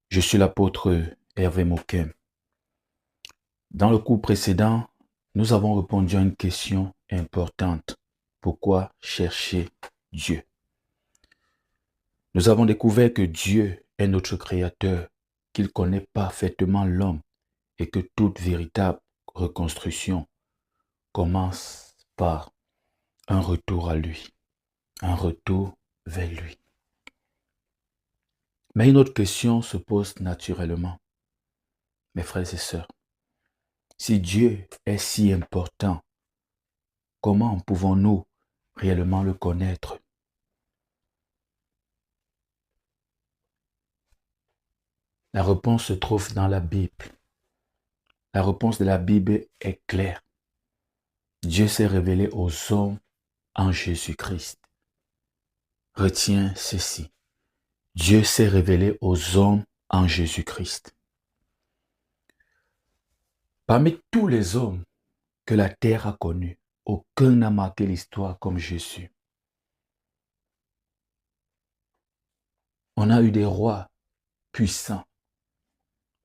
Je suis l'apôtre Hervé Moquem. Dans le cours précédent, nous avons répondu à une question importante. Pourquoi chercher Dieu? Nous avons découvert que Dieu est notre Créateur, qu'il connaît parfaitement l'homme et que toute véritable reconstruction commence par un retour à lui, un retour vers lui. Mais une autre question se pose naturellement, mes frères et sœurs. Si Dieu est si important, comment pouvons-nous réellement le connaître? La réponse se trouve dans la Bible. La réponse de la Bible est claire. Dieu s'est révélé aux hommes en Jésus-Christ. Retiens ceci. Dieu s'est révélé aux hommes en Jésus-Christ. Parmi tous les hommes que la terre a connus, aucun n'a marqué l'histoire comme Jésus. On a eu des rois puissants,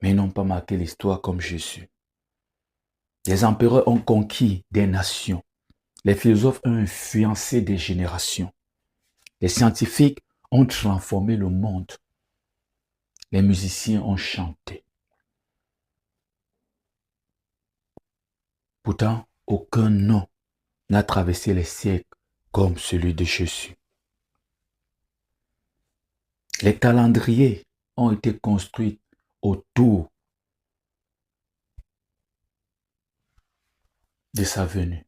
mais ils n'ont pas marqué l'histoire comme Jésus. Les empereurs ont conquis des nations. Les philosophes ont influencé des générations. Les scientifiques ont transformé le monde. Les musiciens ont chanté. Pourtant, aucun nom n'a traversé les siècles comme celui de Jésus. Les calendriers ont été construits autour de sa venue.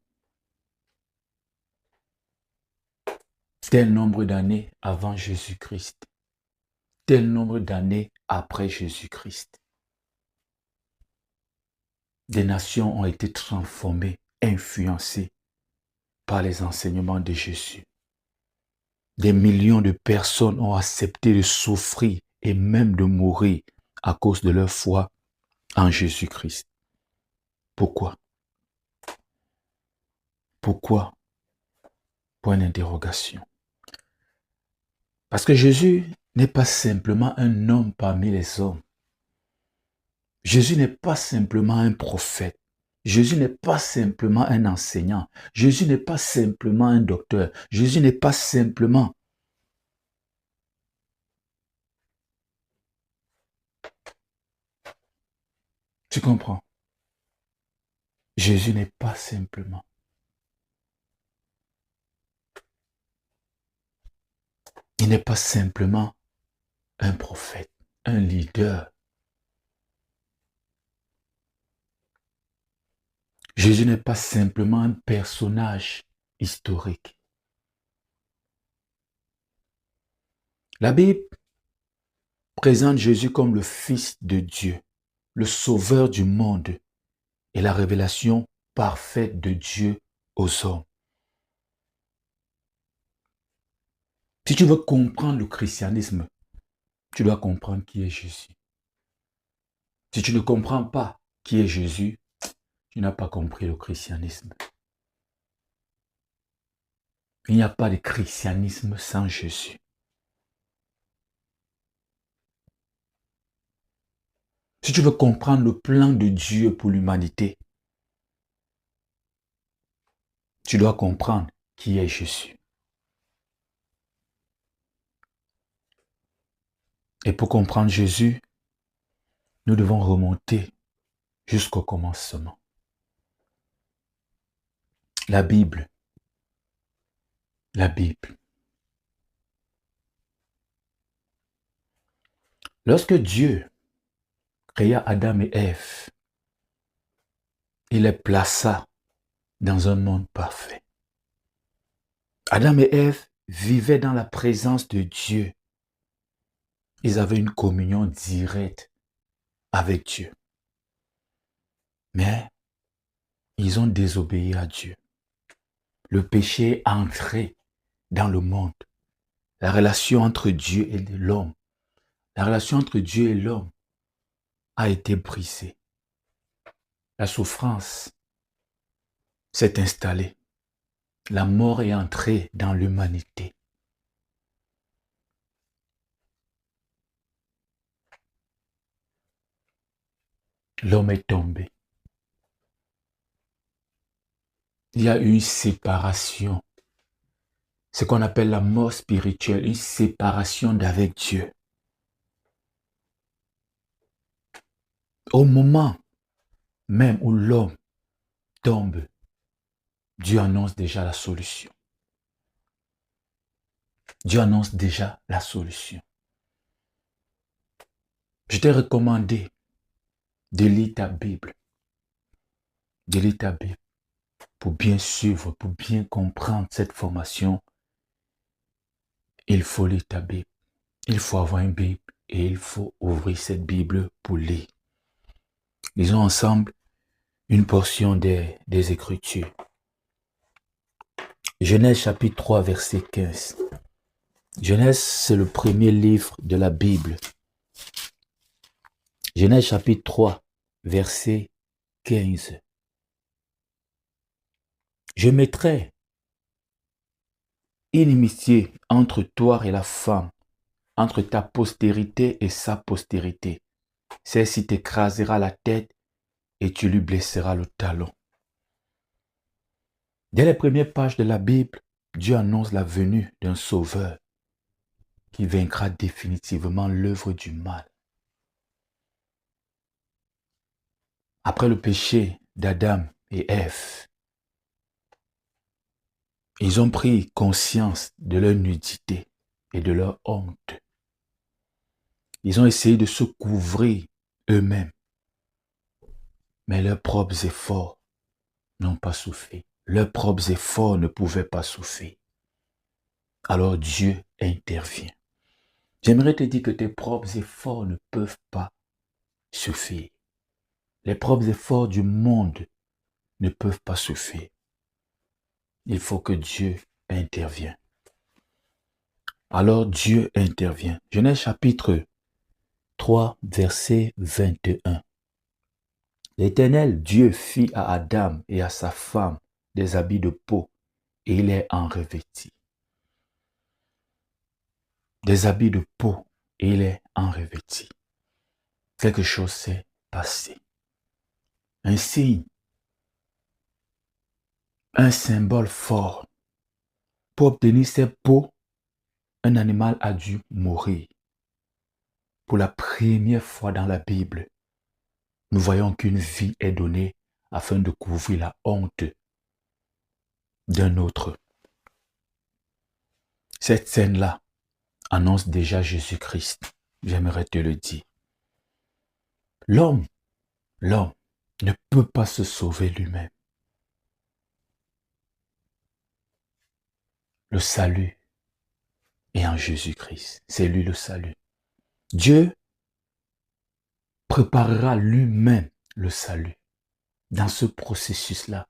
Tel nombre d'années avant Jésus-Christ. Tel nombre d'années après Jésus-Christ. Des nations ont été transformées, influencées par les enseignements de Jésus. Des millions de personnes ont accepté de souffrir et même de mourir à cause de leur foi en Jésus-Christ. Pourquoi? Pourquoi? Point d'interrogation. Parce que Jésus n'est pas simplement un homme parmi les hommes. Jésus n'est pas simplement un prophète. Jésus n'est pas simplement un enseignant. Jésus n'est pas simplement un docteur. Jésus n'est pas simplement... Tu comprends? Jésus n'est pas simplement. Il n'est pas simplement un prophète, un leader. Jésus n'est pas simplement un personnage historique. La Bible présente Jésus comme le Fils de Dieu, le Sauveur du monde et la révélation parfaite de Dieu aux hommes. Si tu veux comprendre le christianisme, tu dois comprendre qui est Jésus. Si tu ne comprends pas qui est Jésus, tu n'as pas compris le christianisme. Il n'y a pas de christianisme sans Jésus. Si tu veux comprendre le plan de Dieu pour l'humanité, tu dois comprendre qui est Jésus. Et pour comprendre Jésus, nous devons remonter jusqu'au commencement. La Bible. La Bible. Lorsque Dieu créa Adam et Ève, il les plaça dans un monde parfait. Adam et Ève vivaient dans la présence de Dieu. Ils avaient une communion directe avec Dieu. Mais ils ont désobéi à Dieu. Le péché est entré dans le monde. La relation entre Dieu et l'homme, la relation entre Dieu et l'homme a été brisée. La souffrance s'est installée. La mort est entrée dans l'humanité. l'homme est tombé. Il y a une séparation. Ce qu'on appelle la mort spirituelle, une séparation d'avec Dieu. Au moment même où l'homme tombe, Dieu annonce déjà la solution. Dieu annonce déjà la solution. Je t'ai recommandé de lire ta Bible. De lire ta Bible pour bien suivre, pour bien comprendre cette formation. Il faut lire ta Bible. Il faut avoir une Bible et il faut ouvrir cette Bible pour lire. Lisons ensemble une portion des Écritures. Genèse chapitre 3, verset 15. Genèse, c'est le premier livre de la Bible. Genèse chapitre 3, verset 15. Je mettrai inimitié entre toi et la femme, entre ta postérité et sa postérité. Celle-ci t'écrasera la tête et tu lui blesseras le talon. Dès les premières pages de la Bible, Dieu annonce la venue d'un sauveur qui vaincra définitivement l'œuvre du mal. Après le péché d'Adam et Ève, ils ont pris conscience de leur nudité et de leur honte. Ils ont essayé de se couvrir eux-mêmes, mais leurs propres efforts n'ont pas suffi. Leurs propres efforts ne pouvaient pas suffire. Alors Dieu intervient. J'aimerais te dire que tes propres efforts ne peuvent pas suffire. Les propres efforts du monde ne peuvent pas suffire. Il faut que Dieu intervienne. Alors Dieu intervient. Genèse chapitre 3, verset 21. L'Éternel Dieu fit à Adam et à sa femme des habits de peau et il les en revêtit. Des habits de peau et il les en revêtit. Quelque chose s'est passé. Un signe, un symbole fort. Pour obtenir ces peaux, un animal a dû mourir. Pour la première fois dans la Bible, nous voyons qu'une vie est donnée afin de couvrir la honte d'un autre. Cette scène-là annonce déjà Jésus-Christ. J'aimerais te le dire. L'homme ne peut pas se sauver lui-même. Le salut est en Jésus-Christ. C'est lui le salut. Dieu préparera lui-même le salut. Dans ce processus-là,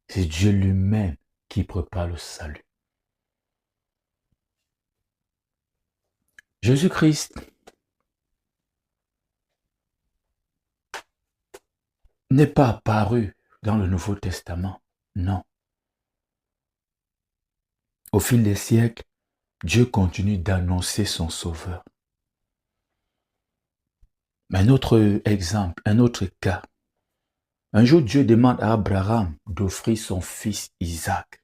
c'est Dieu lui-même qui prépare le salut. Jésus-Christ n'est pas apparu dans le Nouveau Testament, non. Au fil des siècles, Dieu continue d'annoncer son Sauveur. Mais un autre exemple, un autre cas. Un jour, Dieu demande à Abraham d'offrir son fils Isaac.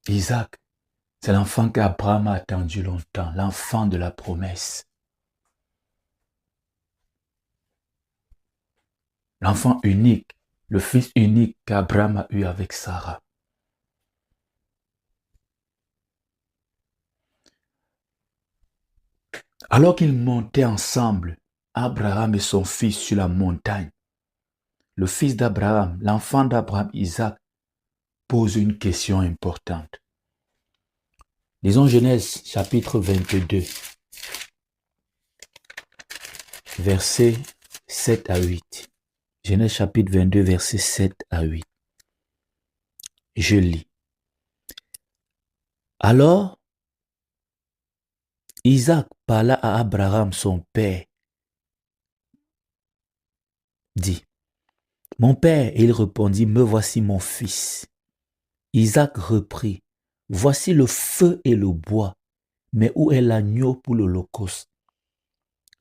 Isaac, c'est l'enfant qu'Abraham a attendu longtemps, l'enfant de la promesse. L'enfant unique, le fils unique qu'Abraham a eu avec Sarah. Alors qu'ils montaient ensemble, Abraham et son fils sur la montagne, le fils d'Abraham, l'enfant d'Abraham, Isaac, pose une question importante. Lisons Genèse chapitre 22, versets 7 à 8. Genèse chapitre 22, versets 7 à 8. Je lis. Alors, Isaac parla à Abraham son père, dit, « Mon père, et il répondit, « Me voici mon fils. » Isaac reprit, « Voici le feu et le bois, mais où est l'agneau pour l'holocauste? »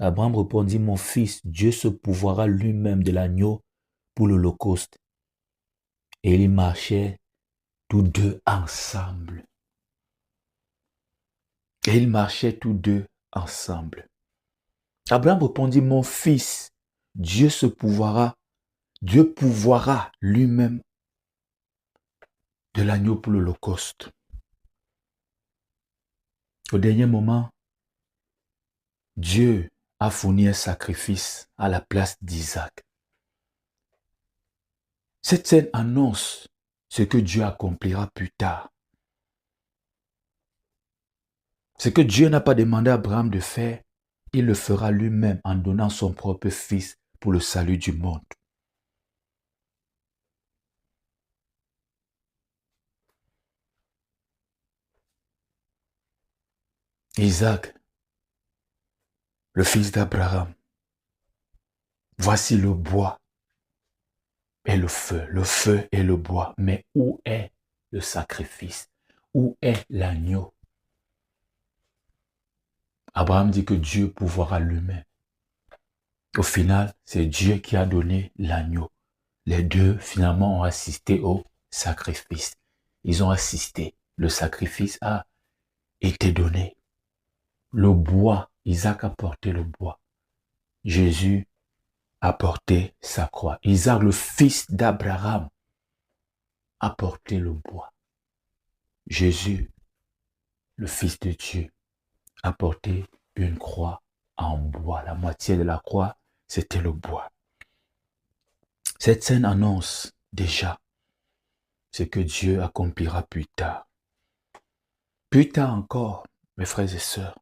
Abraham répondit, mon fils, Dieu se pourvoira lui-même de l'agneau pour l'holocauste. Et ils marchaient tous deux ensemble. Et ils marchaient tous deux ensemble. Abraham répondit, mon fils, Dieu pourvoira lui-même de l'agneau pour l'holocauste. Au dernier moment, Dieu a fourni un sacrifice à la place d'Isaac. Cette scène annonce ce que Dieu accomplira plus tard. Ce que Dieu n'a pas demandé à Abraham de faire, il le fera lui-même en donnant son propre fils pour le salut du monde. Isaac, le fils d'Abraham, voici le bois et le feu et le bois. Mais où est le sacrifice? Où est l'agneau? Abraham dit que Dieu pourvoira lui-même. Au final, c'est Dieu qui a donné l'agneau. Les deux, finalement, ont assisté au sacrifice. Ils ont assisté. Le sacrifice a été donné. Le bois, Isaac a porté le bois. Jésus a porté sa croix. Isaac, le fils d'Abraham, a porté le bois. Jésus, le fils de Dieu, a porté une croix en bois. La moitié de la croix, c'était le bois. Cette scène annonce déjà ce que Dieu accomplira plus tard. Plus tard encore, mes frères et sœurs,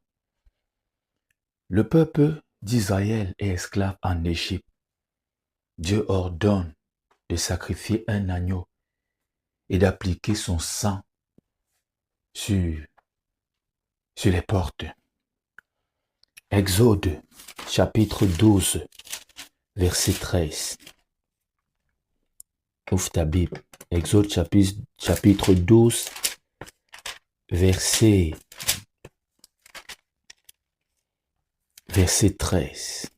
le peuple d'Israël est esclave en Égypte. Dieu ordonne de sacrifier un agneau et d'appliquer son sang sur les portes. Exode, chapitre 12, verset 13. Ouvre ta Bible. Exode, chapitre 12, verset 13.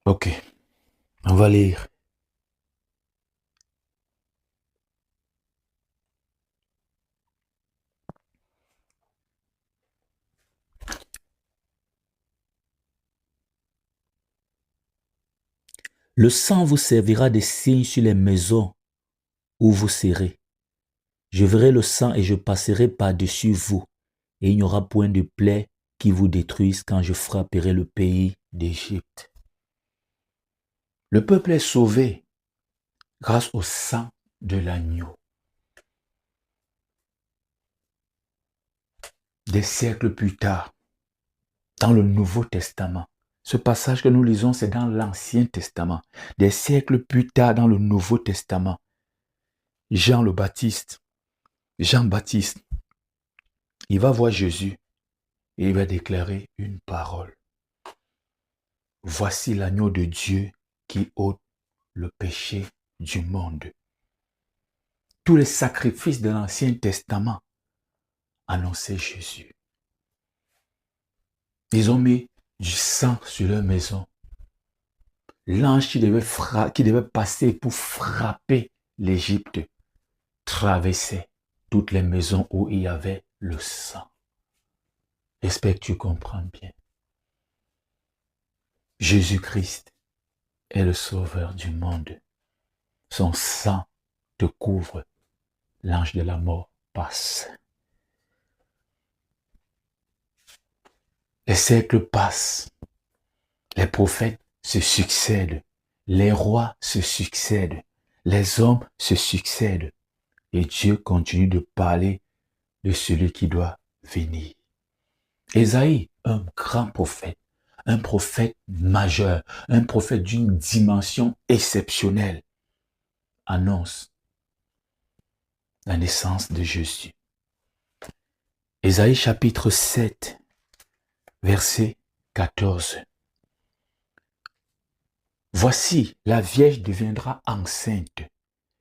Ok, on va lire. Le sang vous servira de signe sur les maisons où vous serez. Je verrai le sang et je passerai par-dessus vous, et il n'y aura point de plaie qui vous détruise quand je frapperai le pays d'Égypte. Le peuple est sauvé grâce au sang de l'agneau. Des siècles plus tard, dans le Nouveau Testament, ce passage que nous lisons, c'est dans l'Ancien Testament. Des siècles plus tard, dans le Nouveau Testament, Jean-Baptiste, il va voir Jésus et il va déclarer une parole. Voici l'agneau de Dieu qui ôte le péché du monde. Tous les sacrifices de l'Ancien Testament annonçaient Jésus. Ils ont mis du sang sur leur maison. L'ange qui devait passer pour frapper l'Égypte traversait toutes les maisons où il y avait le sang. J'espère que tu comprends bien. Jésus-Christ est le sauveur du monde. Son sang te couvre. L'ange de la mort passe. Les siècles passent. Les prophètes se succèdent. Les rois se succèdent. Les hommes se succèdent. Et Dieu continue de parler de celui qui doit venir. Ésaïe, un grand prophète, un prophète majeur, un prophète d'une dimension exceptionnelle, annonce la naissance de Jésus. Ésaïe chapitre 7, verset 14. Voici, la Vierge deviendra enceinte.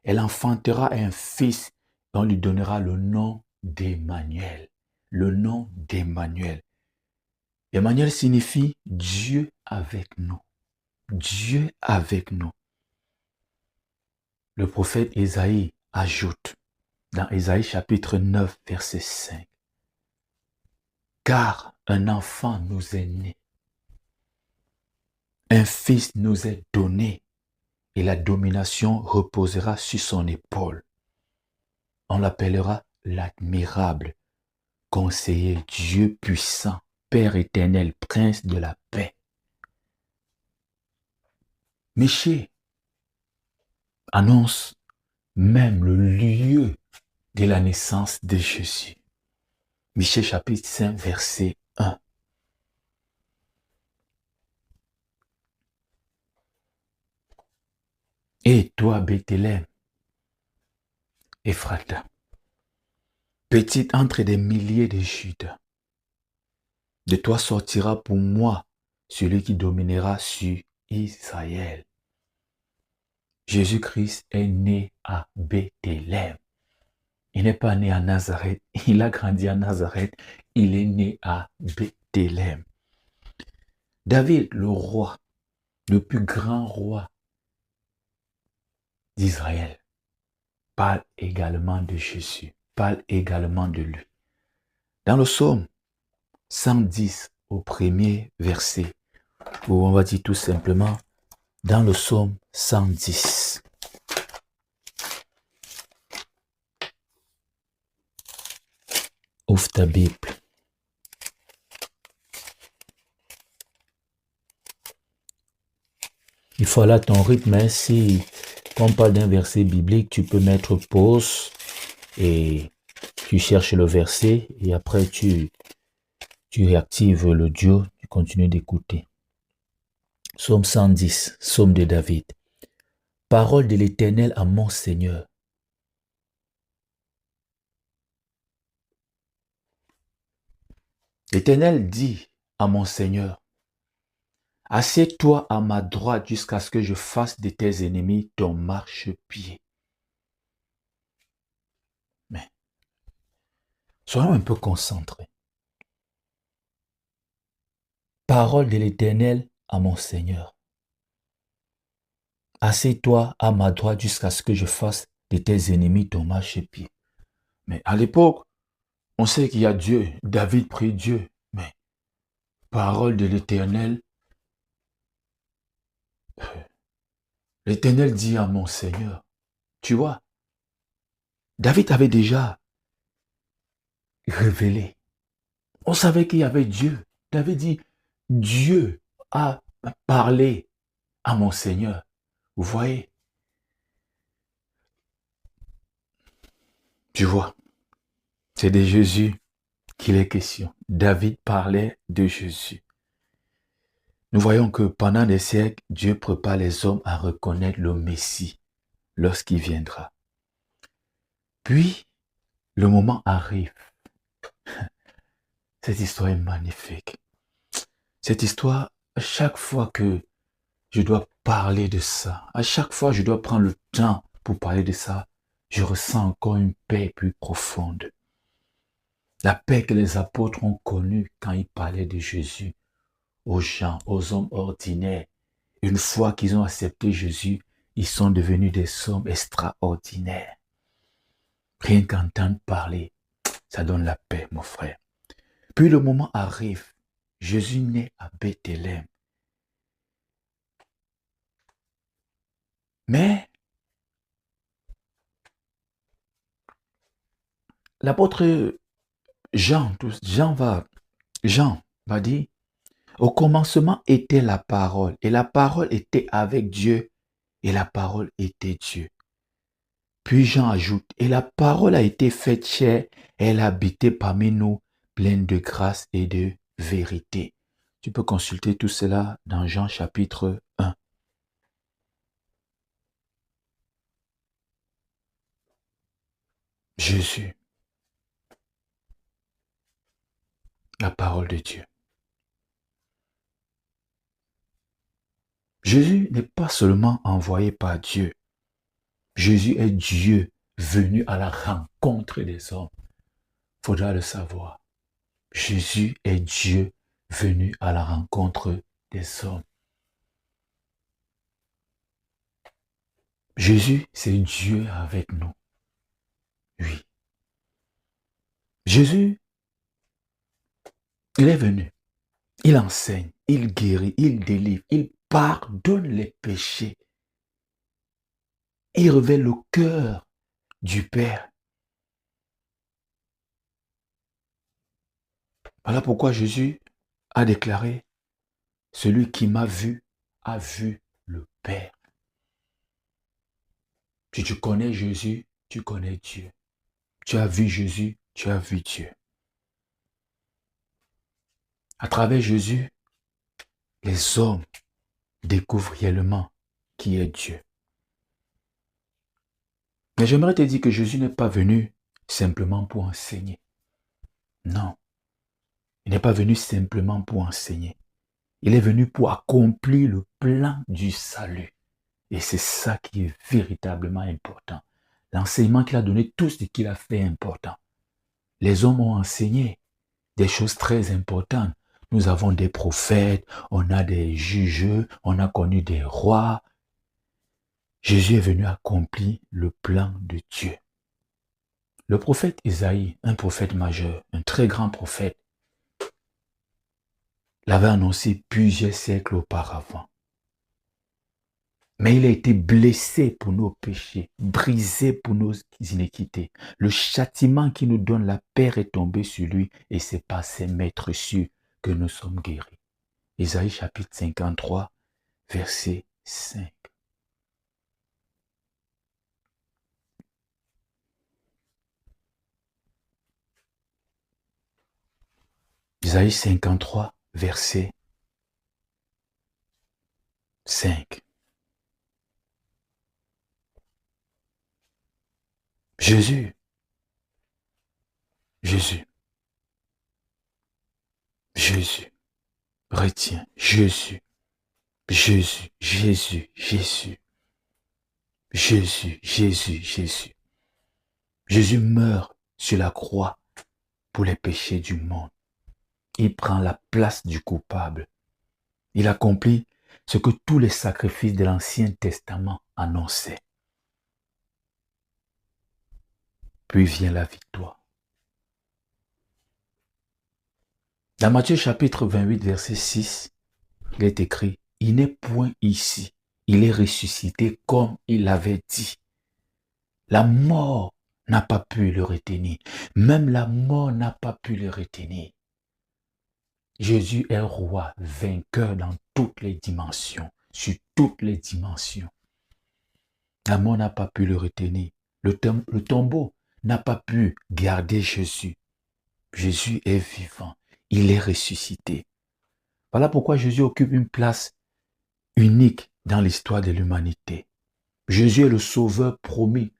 Elle enfantera un fils et on lui donnera le nom d'Emmanuel. Le nom d'Emmanuel. Emmanuel signifie Dieu avec nous. Dieu avec nous. Le prophète Ésaïe ajoute dans Ésaïe chapitre 9, verset 5. Car un enfant nous est né, un fils nous est donné, et la domination reposera sur son épaule. On l'appellera l'admirable, conseiller, Dieu puissant, Père éternel, prince de la paix. Michée annonce même le lieu de la naissance de Jésus. Michée chapitre 5, verset 1. Et toi, Bethléem, Ephrata, petite entre des milliers de Juda, de toi sortira pour moi celui qui dominera sur Israël. Jésus-Christ est né à Bethléem. Il n'est pas né à Nazareth, il a grandi à Nazareth, il est né à Bethléem. David, le roi, le plus grand roi d'Israël, parle également de Jésus, parle également de lui. Dans le psaume 110, au premier verset, où on va dire tout simplement, dans le psaume 110, ouvre ta Bible. Il faut aller à ton rythme, hein. Si on parle d'un verset biblique, tu peux mettre pause et tu cherches le verset et après tu réactives l'audio, tu continues d'écouter. Psaume 110, psaume de David. Parole de l'Éternel à mon Seigneur. L'Éternel dit à mon Seigneur, assieds-toi à ma droite jusqu'à ce que je fasse de tes ennemis ton marchepied. Mais, soyons un peu concentrés. Parole de l'Éternel à mon Seigneur. Assieds-toi à ma droite jusqu'à ce que je fasse de tes ennemis ton marchepied. Mais à l'époque, on sait qu'il y a Dieu. David prie Dieu. Mais parole de l'Éternel, l'Éternel dit à mon Seigneur. Tu vois, David avait déjà révélé. On savait qu'il y avait Dieu. David dit, Dieu a parlé à mon Seigneur. Vous voyez? Tu vois, c'est de Jésus qu'il est question. David parlait de Jésus. Nous voyons que pendant des siècles, Dieu prépare les hommes à reconnaître le Messie lorsqu'il viendra. Puis, le moment arrive. Cette histoire est magnifique. Cette histoire, à chaque fois que je dois parler de ça, à chaque fois que je dois prendre le temps pour parler de ça, je ressens encore une paix plus profonde. La paix que les apôtres ont connue quand ils parlaient de Jésus aux gens, aux hommes ordinaires. Une fois qu'ils ont accepté Jésus, ils sont devenus des hommes extraordinaires. Rien qu'entendre parler, ça donne la paix, mon frère. Puis le moment arrive, Jésus naît à Bethléem. Mais l'apôtre Jean va dire, au commencement était la parole, et la parole était avec Dieu, et la parole était Dieu. Puis Jean ajoute, et la parole a été faite chair, elle a habité parmi nous, pleine de grâce et de vérité. Tu peux consulter tout cela dans Jean chapitre 1. Jésus, la parole de Dieu. Jésus n'est pas seulement envoyé par Dieu. Jésus est Dieu venu à la rencontre des hommes. Il faudra le savoir. Jésus est Dieu venu à la rencontre des hommes. Jésus, c'est Dieu avec nous. Oui. Jésus, il est venu. Il enseigne, il guérit, il délivre, il pardonne les péchés. Il révèle le cœur du Père. Voilà pourquoi Jésus a déclaré, celui qui m'a vu a vu le Père. Si tu connais Jésus, tu connais Dieu. Tu as vu Jésus, tu as vu Dieu. À travers Jésus, les hommes découvrent réellement qui est Dieu. Mais j'aimerais te dire que Jésus n'est pas venu simplement pour enseigner. Non. Il n'est pas venu simplement pour enseigner. Il est venu pour accomplir le plan du salut. Et c'est ça qui est véritablement important. L'enseignement qu'il a donné, tout ce qu'il a fait est important. Les hommes ont enseigné des choses très importantes. Nous avons des prophètes, on a des juges, on a connu des rois. Jésus est venu accomplir le plan de Dieu. Le prophète Isaïe, un prophète majeur, un très grand prophète, l'avait annoncé plusieurs siècles auparavant. Mais il a été blessé pour nos péchés, brisé pour nos iniquités. Le châtiment qui nous donne la paix est tombé sur lui et c'est par ses maîtres sûrs que nous sommes guéris. Isaïe chapitre 53, verset 5. Isaïe 53, verset 5. Jésus, retiens, Jésus, Jésus meurt sur la croix pour les péchés du monde. Il prend la place du coupable. Il accomplit ce que tous les sacrifices de l'Ancien Testament annonçaient. Puis vient la victoire. Dans Matthieu chapitre 28, verset 6, il est écrit, « Il n'est point ici, il est ressuscité comme il l'avait dit. » La mort n'a pas pu le retenir. Même la mort n'a pas pu le retenir. Jésus est roi, vainqueur dans toutes les dimensions, sur toutes les dimensions. La mort n'a pas pu le retenir. Le tombeau n'a pas pu garder Jésus. Jésus est vivant. Il est ressuscité. Voilà pourquoi Jésus occupe une place unique dans l'histoire de l'humanité. Jésus est le sauveur promis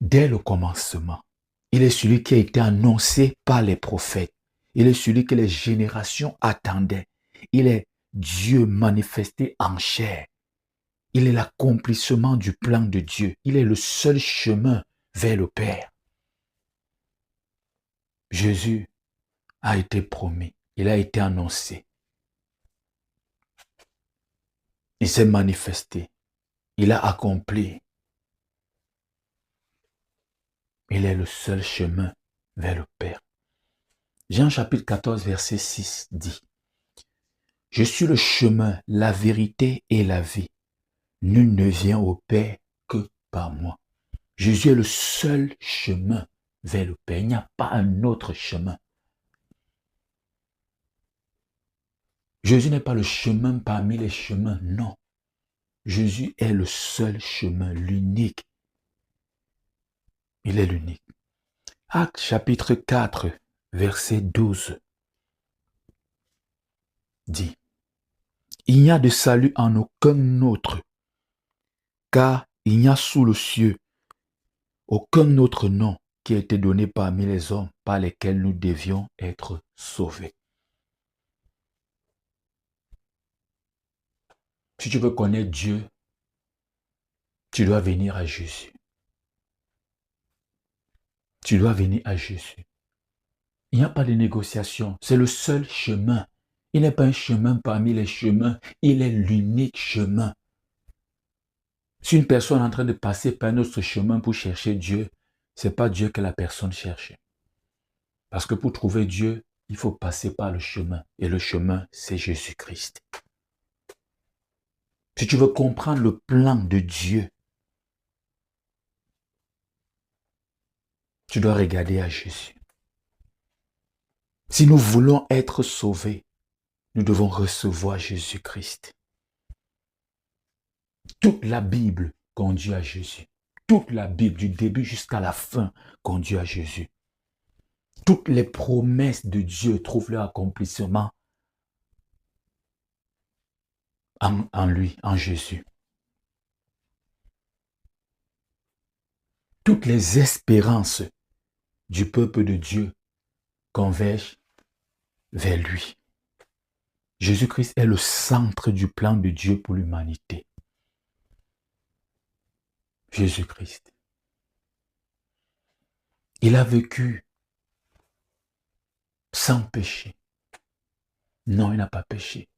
dès le commencement. Il est celui qui a été annoncé par les prophètes. Il est celui que les générations attendaient. Il est Dieu manifesté en chair. Il est l'accomplissement du plan de Dieu. Il est le seul chemin vers le Père. Jésus a été promis. Il a été annoncé. Il s'est manifesté. Il a accompli. Il est le seul chemin vers le Père. Jean chapitre 14, verset 6 dit, « Je suis le chemin, la vérité et la vie. Nul ne vient au Père que par moi. » Jésus est le seul chemin vers le Père. Il n'y a pas un autre chemin. Jésus n'est pas le chemin parmi les chemins, non. Jésus est le seul chemin, l'unique. Il est l'unique. Actes chapitre 4, verset 12 dit, « Il n'y a de salut en aucun autre, car il n'y a sous le ciel aucun autre nom qui a été donné parmi les hommes par lesquels nous devions être sauvés. » Si tu veux connaître Dieu, tu dois venir à Jésus. Tu dois venir à Jésus. Il n'y a pas de négociation. C'est le seul chemin. Il n'est pas un chemin parmi les chemins. Il est l'unique chemin. Si une personne est en train de passer par un autre chemin pour chercher Dieu, ce n'est pas Dieu que la personne cherche. Parce que pour trouver Dieu, il faut passer par le chemin. Et le chemin, c'est Jésus-Christ. Si tu veux comprendre le plan de Dieu, tu dois regarder à Jésus. Si nous voulons être sauvés, nous devons recevoir Jésus-Christ. Toute la Bible conduit à Jésus. Toute la Bible, du début jusqu'à la fin, conduit à Jésus. Toutes les promesses de Dieu trouvent leur accomplissement en lui, en Jésus. Toutes les espérances du peuple de Dieu convergent vers lui. Jésus-Christ est le centre du plan de Dieu pour l'humanité. Jésus-Christ. Il a vécu sans péché. Non, il n'a pas péché.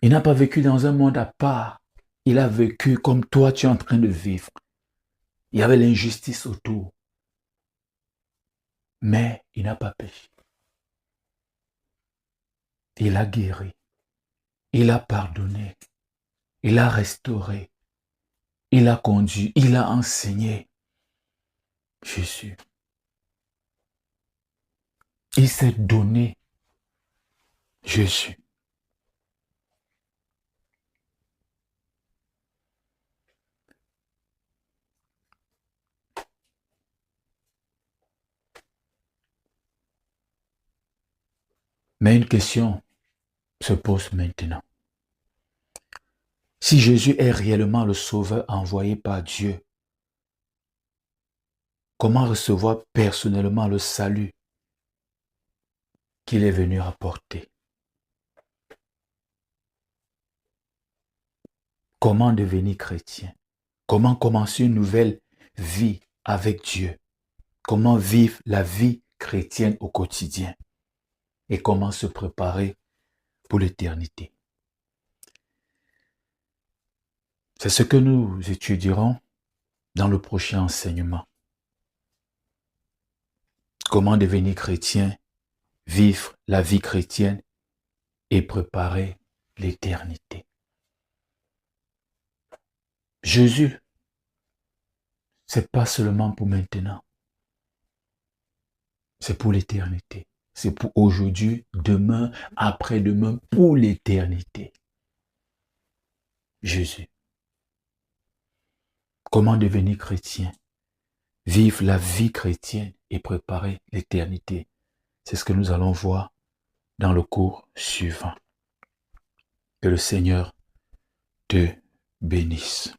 Il n'a pas vécu dans un monde à part. Il a vécu comme toi tu es en train de vivre. Il y avait l'injustice autour. Mais il n'a pas péché. Il a guéri. Il a pardonné. Il a restauré. Il a conduit. Il a enseigné. Jésus. Il s'est donné. Jésus. Mais une question se pose maintenant. Si Jésus est réellement le Sauveur envoyé par Dieu, comment recevoir personnellement le salut qu'il est venu apporter? Comment devenir chrétien? Comment commencer une nouvelle vie avec Dieu? Comment vivre la vie chrétienne au quotidien? Et comment se préparer pour l'éternité? C'est ce que nous étudierons dans le prochain enseignement. Comment devenir chrétien, vivre la vie chrétienne et préparer l'éternité. Jésus, c'est pas seulement pour maintenant. C'est pour l'éternité. C'est pour aujourd'hui, demain, après-demain, pour l'éternité. Jésus. Comment devenir chrétien? Vivre la vie chrétienne et préparer l'éternité. C'est ce que nous allons voir dans le cours suivant. Que le Seigneur te bénisse.